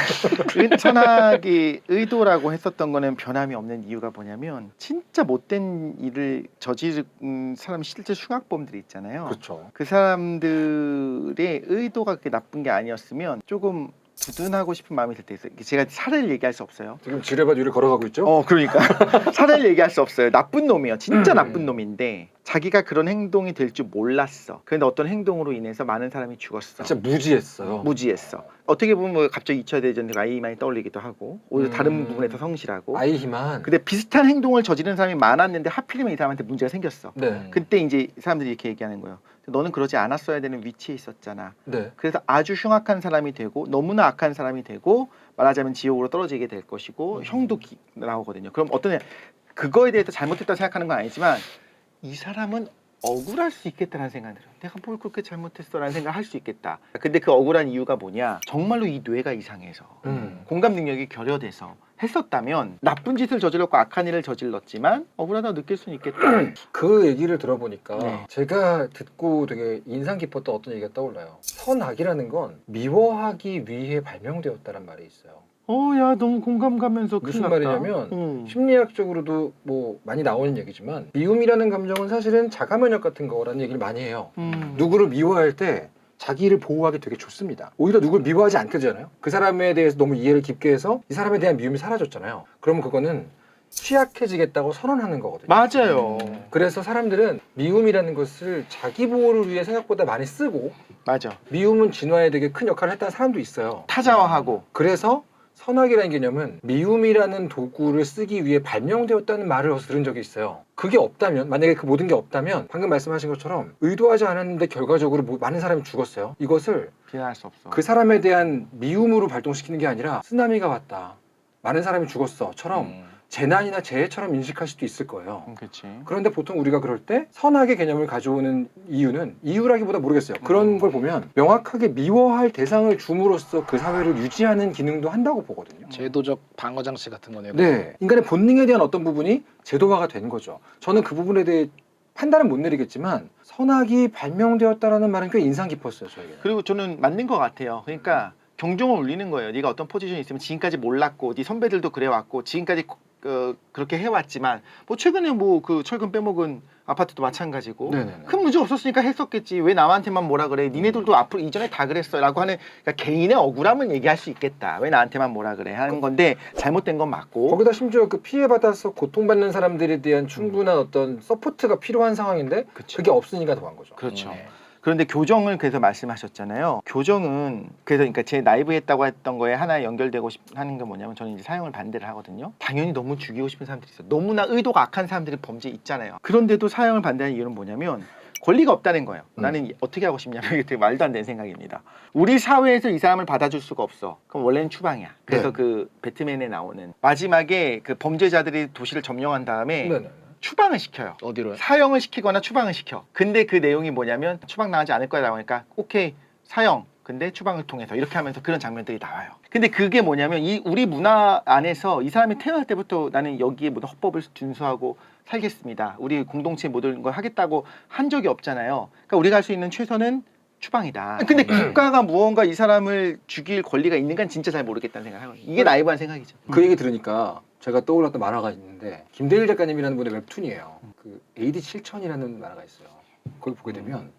선악의 의도라고 했었던 거는 변함이 없는 이유가 뭐냐면 진짜 못된 일을 저지른 사람이 실제 흉악범들이 있잖아요. 그렇죠. 그 사람들의 의도가 그렇게 나쁜 게 아니었으면 조금 두둔하고 싶은 마음이 들 때 있어요. 제가 사례를 얘기할 수 없어요. 지금 지뢰밭 위를 걸어가고 있죠? 그러니까 사례를 얘기할 수 없어요. 나쁜 놈이에요. 진짜 나쁜 놈인데 자기가 그런 행동이 될 줄 몰랐어. 그런데 어떤 행동으로 인해서 많은 사람이 죽었어. 진짜 무지했어요. 무지했어. 어떻게 보면 뭐 갑자기 2차 대전 아이히만이 떠올리기도 하고 오히려 다른 부분에서 성실하고. 아이히만. 근데 비슷한 행동을 저지른 사람이 많았는데 하필이면 이 사람한테 문제가 생겼어. 네. 그때 이제 사람들이 이렇게 얘기하는 거예요. 너는 그러지 않았어야 되는 위치에 있었잖아. 네. 그래서 아주 흉악한 사람이 되고 너무나 악한 사람이 되고 말하자면 지옥으로 떨어지게 될 것이고 형도 나오거든요. 그럼 어떤 그거에 대해서 잘못했다 생각하는 건 아니지만 이 사람은 억울할 수 있겠다라는 생각이 들어요. 내가 뭘 그렇게 잘못했어라는 생각을 할 수 있겠다. 근데 그 억울한 이유가 뭐냐? 정말로 이 뇌가 이상해서 공감 능력이 결여돼서 했었다면 나쁜 짓을 저질렀고 악한 일을 저질렀지만 억울하다고 느낄 수는 있겠다. 그 얘기를 들어보니까 네. 제가 듣고 되게 인상 깊었던 어떤 얘기가 떠올라요. 선악이라는 건 미워하기 위해 발명되었다는 말이 있어요. 야 너무 공감 가면서 무슨 큰일 났다. 말이냐면 심리학적으로도 뭐 많이 나오는 얘기지만 미움이라는 감정은 사실은 자가면역 같은 거라는 얘기를 많이 해요. 누구를 미워할 때 자기를 보호하기 되게 좋습니다. 오히려 누굴 미워하지 않게 되잖아요. 그 사람에 대해서 너무 이해를 깊게 해서 이 사람에 대한 미움이 사라졌잖아요. 그러면 그거는 취약해지겠다고 선언하는 거거든요. 맞아요. 그래서 사람들은 미움이라는 것을 자기 보호를 위해 생각보다 많이 쓰고 맞아. 미움은 진화에 되게 큰 역할을 했다는 사람도 있어요. 타자화하고. 그래서 선악이라는 개념은 미움이라는 도구를 쓰기 위해 발명되었다는 말을 어디서 들은 적이 있어요. 그게 없다면, 만약에 그 모든 게 없다면 방금 말씀하신 것처럼 의도하지 않았는데 결과적으로 많은 사람이 죽었어요. 이것을 비난할 수 없어. 그 사람에 대한 미움으로 발동시키는 게 아니라 쓰나미가 왔다, 많은 사람이 죽었어처럼 재난이나 재해처럼 인식할 수도 있을 거예요. 그렇지. 그런데 보통 우리가 그럴 때 선악의 개념을 가져오는 이유라기보다 모르겠어요. 그런 걸 보면 명확하게 미워할 대상을 줌으로써 그 사회를 유지하는 기능도 한다고 보거든요. 제도적 방어 장치 같은 거네요. 네, 인간의 본능에 대한 어떤 부분이 제도화가 된 거죠. 저는 그 부분에 대해 판단은 못 내리겠지만 선악이 발명되었다라는 말은 꽤 인상 깊었어요, 저에게. 그리고 저는 맞는 것 같아요. 그러니까 경종을 울리는 거예요. 네가 어떤 포지션에 있으면 지금까지 몰랐고 네 선배들도 그래왔고 지금까지 그렇게 해왔지만 뭐 최근에 뭐 그 철근 빼먹은 아파트도 마찬가지고 네네네. 큰 문제 없었으니까 했었겠지. 왜 남한테만 뭐라 그래? 니네들도 앞으로 이전에 다 그랬어라고 하는 그러니까 개인의 억울함은 얘기할 수 있겠다. 왜 나한테만 뭐라 그래? 하는 건데 잘못된 건 맞고. 거기다 심지어 그 피해받아서 고통받는 사람들에 대한 충분한 어떤 서포트가 필요한 상황인데 그쵸. 그게 없으니까 더한 거죠. 그렇죠. 네. 그런데 교정을 그래서 말씀하셨잖아요. 교정은 그래서 그러니까 제 나이브했다고 했던 거에 하나 연결되고 하는 게 뭐냐면 저는 이제 사형을 반대를 하거든요. 당연히 너무 죽이고 싶은 사람들이 있어요. 너무나 의도가 악한 사람들이 범죄 있잖아요. 그런데도 사형을 반대하는 이유는 뭐냐면 권리가 없다는 거예요. 나는 어떻게 하고 싶냐면 이게 되게 말도 안 되는 생각입니다. 우리 사회에서 이 사람을 받아줄 수가 없어. 그럼 원래는 추방이야. 그래서 네. 그 배트맨에 나오는 마지막에 그 범죄자들이 도시를 점령한 다음에 네네. 추방을 시켜요. 어디로요? 사형을 시키거나 추방을 시켜. 근데 그 내용이 뭐냐면 추방 당하지 않을 거라고 하니까 오케이 사형 근데 추방을 통해서 이렇게 하면서 그런 장면들이 나와요. 근데 그게 뭐냐면 이 우리 문화 안에서 이 사람이 태어날 때부터 나는 여기에 모든 헌법을 준수하고 살겠습니다. 우리 공동체 모든 걸 하겠다고 한 적이 없잖아요. 그러니까 우리가 할 수 있는 최선은 추방이다. 근데 국가가 무언가 이 사람을 죽일 권리가 있는간 진짜 잘 모르겠다는 생각을 하거든요. 이게 나이브한 생각이죠. 그 얘기 들으니까 제가 떠올랐던 만화가 있는데 김대일 작가님이라는 분의 웹툰이에요. 그 AD 7000이라는 만화가 있어요. 거기 보게 되면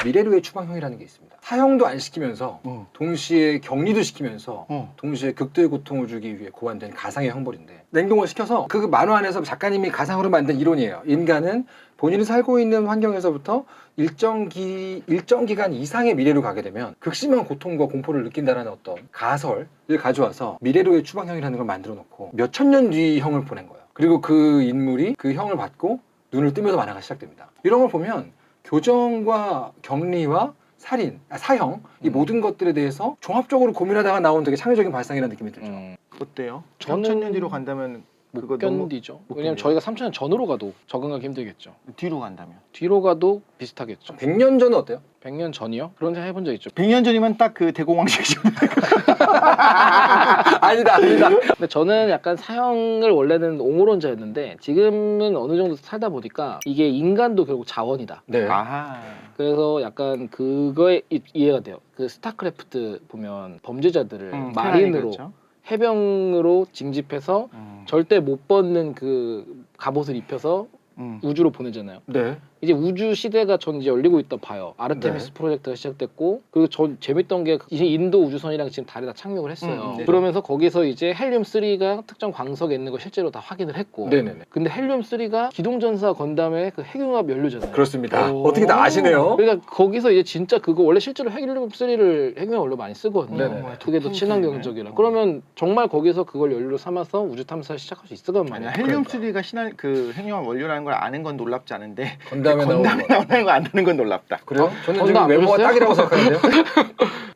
미래로의 추방형이라는 게 있습니다. 사형도 안 시키면서 동시에 격리도 시키면서 동시에 극도의 고통을 주기 위해 고안된 가상의 형벌인데 냉동을 시켜서 그 만화 안에서 작가님이 가상으로 만든 이론이에요. 인간은 본인이 살고 있는 환경에서부터 일정 기간 이상의 미래로 가게 되면 극심한 고통과 공포를 느낀다는 어떤 가설을 가져와서 미래로의 추방형이라는 걸 만들어 놓고 몇천 년 뒤 형을 보낸 거예요. 그리고 그 인물이 그 형을 받고 눈을 뜨면서 만화가 시작됩니다. 이런 걸 보면 교정과 격리와 살인, 사형 이 모든 것들에 대해서 종합적으로 고민하다가 나온 되게 창의적인 발상이라는 느낌이 들죠. 어때요? 저는- 3000년 뒤로 간다면 못 그거 너무 견디죠. 못 왜냐면 견뎌요. 저희가 3,000년 전으로 가도 적응하기 힘들겠죠. 뒤로 간다면 뒤로 가도 비슷하겠죠. 100년 전은 어때요? 100년 전이요? 그런 생각 해본 적 있죠. 100년 전이면 딱 그 대공황식 시대. 아니다. 근데 저는 약간 사형을 원래는 옹호론자였는데 지금은 어느 정도 살다 보니까 이게 인간도 결국 자원이다. 네. 아하. 그래서 약간 그거에 이해가 돼요. 그 스타크래프트 보면 범죄자들을 테란이 마린으로 그렇죠. 해병으로 징집해서 절대 못 벗는 그 갑옷을 입혀서 우주로 보내잖아요. 네. 이제 우주 시대가 전 이제 열리고 있다 봐요. 아르테미스 네. 프로젝트가 시작됐고 그리고 전 재밌던 게 이제 인도 우주선이랑 지금 달에 다 착륙을 했어요. 네. 그러면서 거기서 이제 헬륨 3가 특정 광석에 있는 거 실제로 다 확인을 했고. 네네네. 근데 헬륨 3가 기동전사 건담의 그 핵융합 연료잖아요. 그렇습니다. 오. 어떻게 다 아시네요? 그러니까 거기서 이제 진짜 그거 원래 실제로 헬륨 3를 핵융합 원료 많이 쓰거든요. 네네. 그게 더 친환경적이라. 그러면 정말 거기서 그걸 연료로 삼아서 우주 탐사를 시작할 수 있을 거란 아니야 말이에요. 헬륨 3가 신한 그 핵융합 원료라는 걸 아는 건 놀랍지 않은데 건담에 나오는 건담에 거. 나오는 거 안다는 건 놀랍다. 그래요? 저는 건담 지금 안 외모가 보셨어요? 딱이라고 생각하는데요.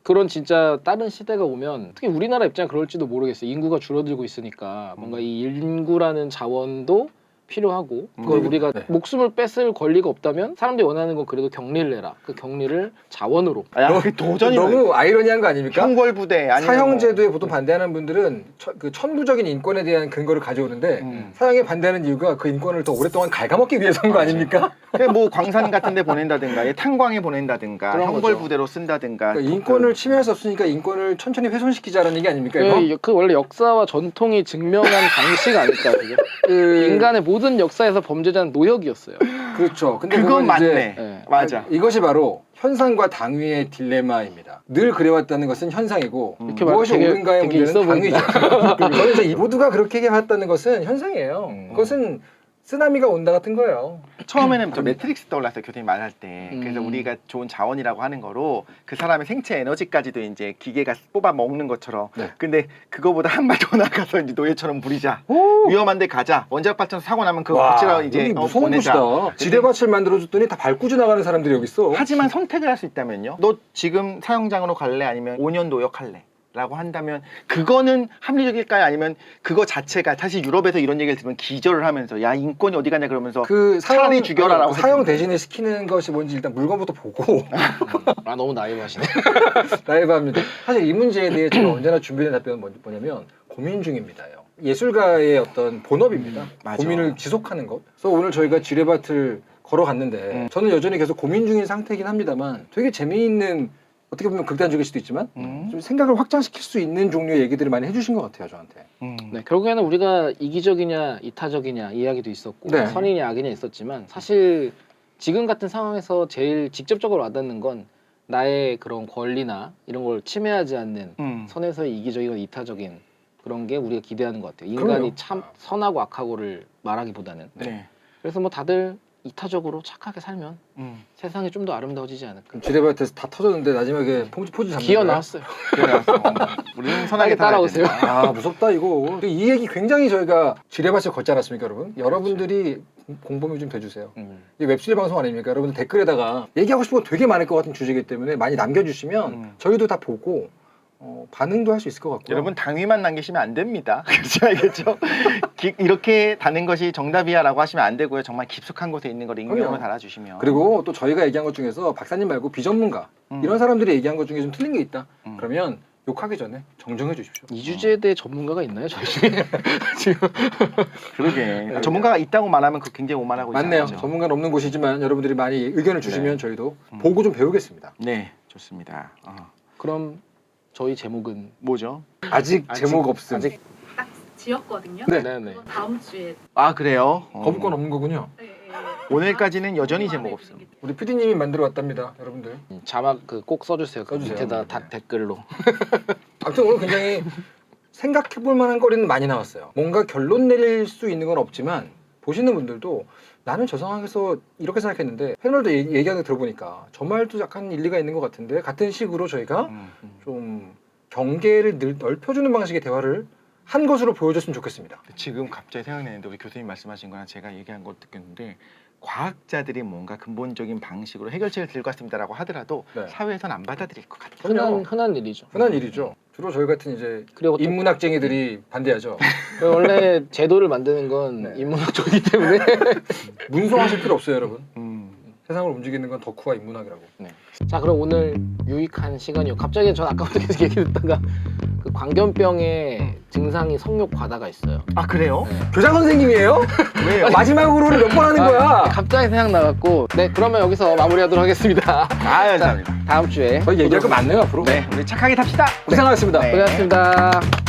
그런 진짜 다른 시대가 오면 특히 우리나라 입장 그럴지도 모르겠어요. 인구가 줄어들고 있으니까 뭔가 이 인구라는 자원도 필요하고 그걸 우리가 네. 목숨을 뺏을 권리가 없다면 사람들이 원하는 건 그래도 격리를 내라. 그 격리를 자원으로. 야, 그 도전이 너무 아이러니한 거 아닙니까? 형벌 부대 아니면 사형제도에 보통 반대하는 분들은 그 천부적인 인권에 대한 근거를 가져오는데 사형에 반대하는 이유가 그 인권을 더 오랫동안 갉아먹기 위해서인 거 아닙니까? 뭐 광산 같은 데 보낸다든가 탄광에 보낸다든가 그런 형벌 거죠. 부대로 쓴다든가 그러니까 인권을 침해할 수 없으니까 인권을 천천히 훼손시키자라는 얘기 아닙니까? 이거? 그 원래 역사와 전통이 증명한 방식 아닐까 그게? 그 인간의 모든 역사에서 범죄자는 노역이었어요. 그렇죠. 근데 그건 그건 이제 맞네. 네. 맞아. 이것이 바로 현상과 당위의 딜레마입니다. 늘 그래왔다는 것은 현상이고 이렇게 무엇이 되게- 옳은가의 되게 문제는 있어 보인다. 당위죠. 저는 이제 이 모두가 그렇게 해왔다는 것은 현상이에요. 그것은 쓰나미가 온다 같은 거예요. 처음에는 저 매트릭스 떠올랐어요. 교수님 말할 때. 그래서 음. 우리가 좋은 자원이라고 하는 거로 그 사람의 생체 에너지까지도 이제 기계가 뽑아 먹는 것처럼. 네. 근데 그거보다 한 발 더 나가서 이제 노예처럼 부리자. 위험한데 가자. 원자력 발전소 사고 나면 그거 와, 고치러 이제 여기 무서운 보내자. 곳이다. 지뢰밭을 만들어줬더니 다 밟고 지나가는 사람들이 여기 있어. 하지만 선택을 할 수 있다면요. 너 지금 사형장으로 갈래? 아니면 5년 노역할래? 라고 한다면 그거는 합리적일까요? 아니면 그거 자체가 사실 유럽에서 이런 얘기를 들으면 기절을 하면서 야 인권이 어디 가냐 그러면서 그 차라리 죽여라라고 사형 했는데. 대신에 시키는 것이 뭔지 일단 물건부터 보고 아 너무 나이브하시네. 라이브합니다. 사실 이 문제에 대해 제가 언제나 준비된 답변은 뭐냐면 고민 중입니다요. 예술가의 어떤 본업입니다. 맞아. 고민을 지속하는 것. 그래서 오늘 저희가 지뢰밭을 걸어갔는데 저는 여전히 계속 고민 중인 상태이긴 합니다만 되게 재미있는 어떻게 보면 극단적일 수도 있지만 좀 생각을 확장시킬 수 있는 종류의 얘기들을 많이 해주신 것 같아요 저한테. 네, 결국에는 우리가 이기적이냐 이타적이냐 이야기도 있었고 네. 선이냐 악이냐 있었지만 사실 지금 같은 상황에서 제일 직접적으로 와닿는 건 나의 그런 권리나 이런 걸 침해하지 않는 선에서의 이기적이거나 이타적인 그런 게 우리가 기대하는 것 같아요. 인간이 그럼요. 참 선하고 악하고를 말하기보다는. 네. 그래서 뭐 다들 이타적으로 착하게 살면 세상이 좀 더 아름다워지지 않을까. 그럼 지뢰밭에서 다 터졌는데 마지막에 포즈 잡는 기어 거예요? 나왔어요. 우리는 선하게 빨리 따라오세요. 살아야 된다. 아 무섭다 이거. 이 얘기 굉장히 저희가 지뢰밭을 걷지 않았습니까 여러분? 여러분들이 공범이 좀 돼주세요. 이게 웹시리 방송 아닙니까? 여러분들 댓글에다가 얘기하고 싶은 거 되게 많을 것 같은 주제이기 때문에 많이 남겨주시면 저희도 다 보고 반응도 할 수 있을 것 같고요. 여러분 당위만 남기시면 안 됩니다. 그렇지 알겠죠? 이렇게 다는 것이 정답이야라고 하시면 안 되고요. 정말 깊숙한 곳에 있는 걸 익명으로 그럼요. 달아주시면. 그리고 또 저희가 얘기한 것 중에서 박사님 말고 비전문가 이런 사람들이 얘기한 것 중에 좀 틀린 게 있다. 그러면 욕하기 전에 정정해 주십시오. 이 주제에 대해 전문가가 있나요 저희 중에? 지금 그러게 전문가가 있다고 말하면 그 굉장히 오만하고 맞네요. 이상하죠. 전문가는 없는 곳이지만 여러분들이 많이 의견을 주시면 네. 저희도 보고 좀 배우겠습니다. 네 좋습니다. 그럼 저희 제목은 뭐죠? 아직 제목 없음. 아직 딱 지었거든요. 네. 네네. 그거 다음 주에 아 그래요? 거부권 없는 거군요. 네, 네. 오늘까지는 여전히 제목 없음. 우리 PD님이 만들어 왔답니다, 여러분들. 자막 그 꼭 써주세요. 그 써주세요. 밑에다 네. 댓글로. 아무튼 오늘 굉장히 생각해볼 만한 거리는 많이 나왔어요. 뭔가 결론 내릴 수 있는 건 없지만 보시는 분들도 나는 저 상황에서 이렇게 생각했는데 패널도 얘기하는 거 들어보니까 저 말도 약간 일리가 있는 것 같은데 같은 식으로 저희가 좀 경계를 넓혀주는 방식의 대화를 한 것으로 보여줬으면 좋겠습니다. 지금 갑자기 생각나는데 우리 교수님 말씀하신 거랑 제가 얘기한 걸 듣겠는데 과학자들이 뭔가 근본적인 방식으로 해결책을 들고 왔습니다라고 하더라도 네. 사회에선 안 받아들일 것 같아요. 흔한 일이죠. 흔한 일이죠. 주로 저희 같은 이제 그리고 또 인문학쟁이들이 반대하죠. 원래 제도를 만드는 건 네. 인문학 쪽이기 때문에 문송하실 필요 없어요, 여러분. 음. 세상을 움직이는 건 덕후와 인문학이라고. 자 그럼 오늘 유익한 시간이요. 갑자기 전 아까부터 계속 얘기 듣다가 그 광견병의 증상이 성욕 과다가 있어요. 아 그래요? 네. 교장 선생님이에요? 왜요? 마지막으로는 몇 번 하는 거야? 갑자기 생각나갖고 네 그러면 여기서 마무리하도록 하겠습니다. 아 감사합니다. 다음 주에 거의 얘기할 거 많네요, 앞으로. 네, 우리 착하게 탑시다. 고생하셨습니다. 네. 고생하셨습니다.